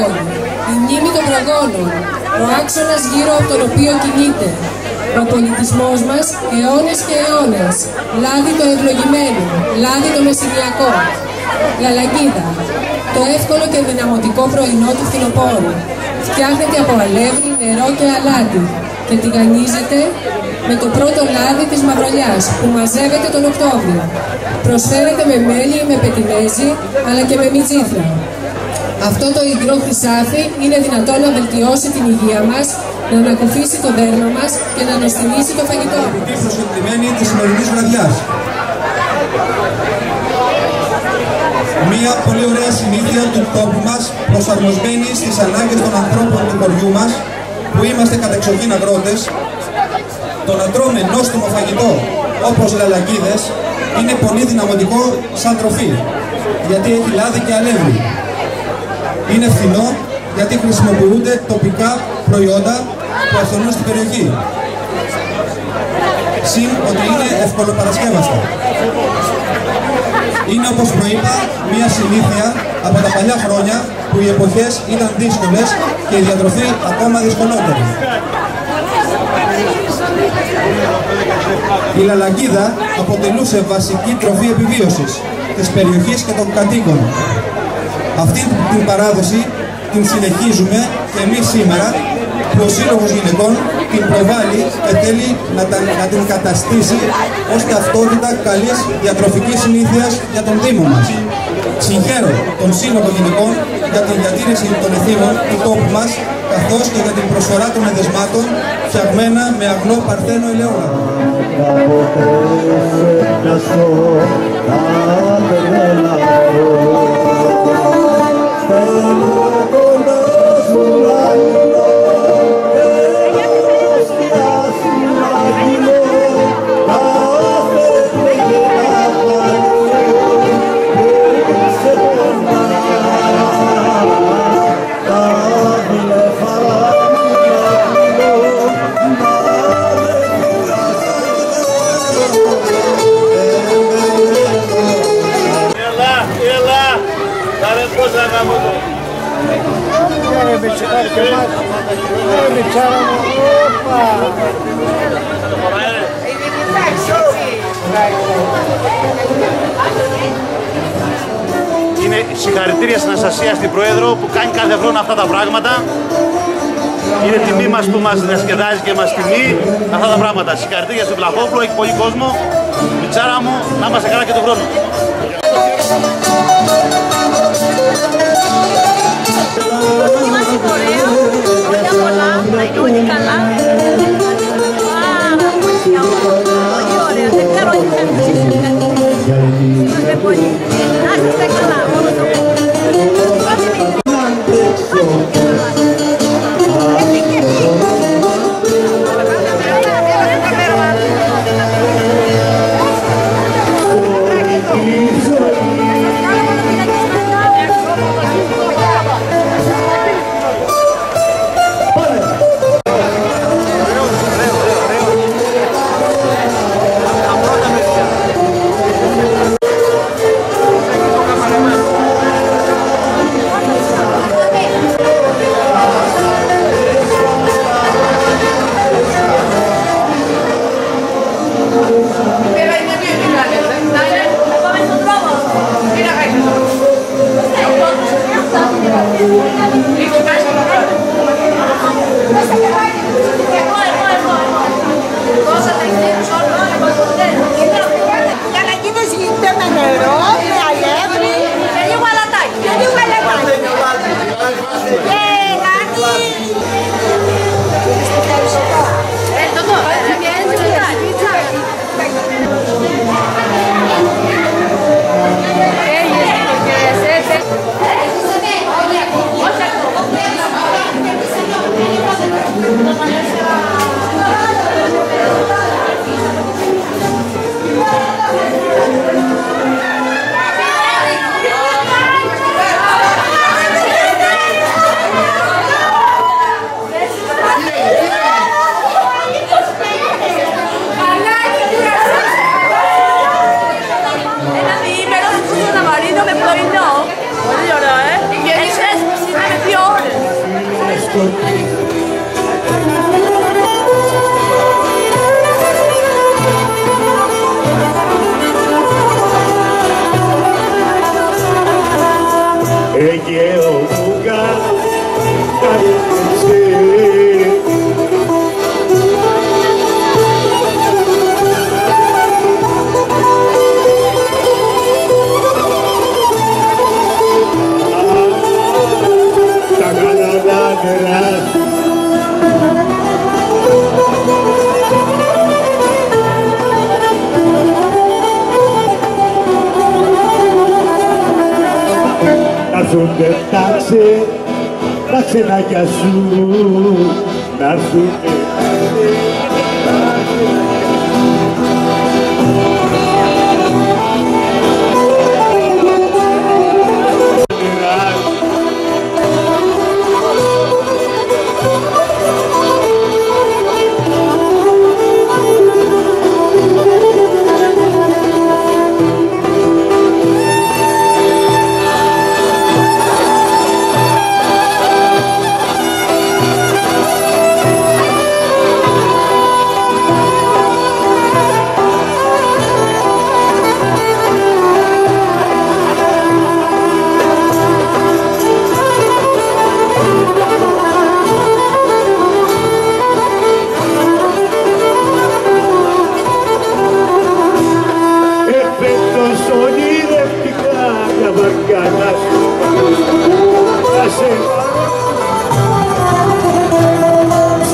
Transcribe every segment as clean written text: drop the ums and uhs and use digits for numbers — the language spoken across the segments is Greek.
σύμβολοι, η μνήμη των προγόνων, ο άξονας γύρω από τον οποίο κινείται, ο πολιτισμός μας αιώνες και αιώνες, λάδι το ευλογημένο, λάδι το μεσηνιακό, Λαλακίδα, το εύκολο και δυναμωτικό πρωινό του φθινοπόρου. Φτιάχνεται από αλεύρι, νερό και αλάτι και τηγανίζεται με το πρώτο λάδι της μαυρολιάς που μαζεύεται τον Οκτώβριο. Προσφέρεται με μέλι ή με πετινέζι αλλά και με μιτζήθρα. Αυτό το υγρό χρυσάφι είναι δυνατόν να βελτιώσει την υγεία μας, να ανακουφίσει το δέρμα μας και να νοστιμήσει το φαγητό. Η προσκεκλημένη της σημερινής βραδιάς. Μία πολύ ωραία συνήθεια του τόπου μας, προσαρμοσμένη στις ανάγκες των ανθρώπων του χωριού μας, που είμαστε κατεξοχήν αγρότες. Το να τρώμε νόστιμο φαγητό, όπως λαλακίδες, είναι πολύ δυναμωτικό σαν τροφή, γιατί έχει λάδι και αλεύρι. Είναι φθηνό, γιατί χρησιμοποιούνται τοπικά προϊόντα που αυθονούν στην περιοχή. Συν ότι είναι ευκολοπαρασκεύαστα. Είναι, όπως προείπα, μια συνήθεια από τα παλιά χρόνια που οι εποχές ήταν δύσκολες και η διατροφή ακόμα δυσκολότερη. Η λαλακίδα αποτελούσε βασική τροφή επιβίωσης της περιοχής και των κατοίκων. Αυτή την παράδοση την συνεχίζουμε και εμείς σήμερα, που ο Σύλλογος Γυναικών την προβάλλει και θέλει να την καταστήσει ως ταυτότητα καλής διατροφικής συνήθειας για τον Δήμο μας. Συγχαίρω τον Σύλλογο Γυναικών για την διατήρηση των ηθήνων του τόπου μας, καθώς και για την προσφορά των εδεσμάτων φτιαγμένα με αγνό παρθένο ελαιόλαδο. Είναι συγχαρητήρια στην Αναστασία, στην Πρόεδρο, που κάνει κάθε χρόνο αυτά τα πράγματα. Είναι τιμή μας που μας διασκεδάζει και μας τιμεί αυτά τα πράγματα. Συγχαρητήρια στον Βλαχόπουλο, έχει πολύ κόσμο. Μιτσάρα μου, να είμαστε καλά και τον χρόνο. Είμαστε ωραία, χρόνια πολλά, να είναι όλοι καλά. Πολύ ωραία, δεν ξέρω τι θα μιλήσει κάτι. Είμαστε πολύ, να είστε καλά, όλο το έρθουνε τα ξενάκια σου, να έρθουνε.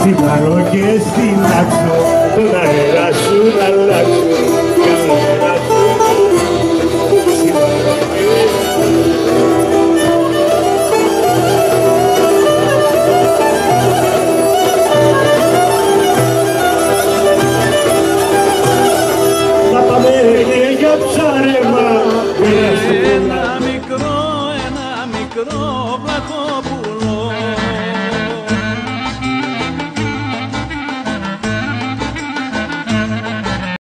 Στην πάρω και στην άξο, τον αέρα σου να αλλάξω, καλημέρα σου. Θα πάμε για ψάρεμα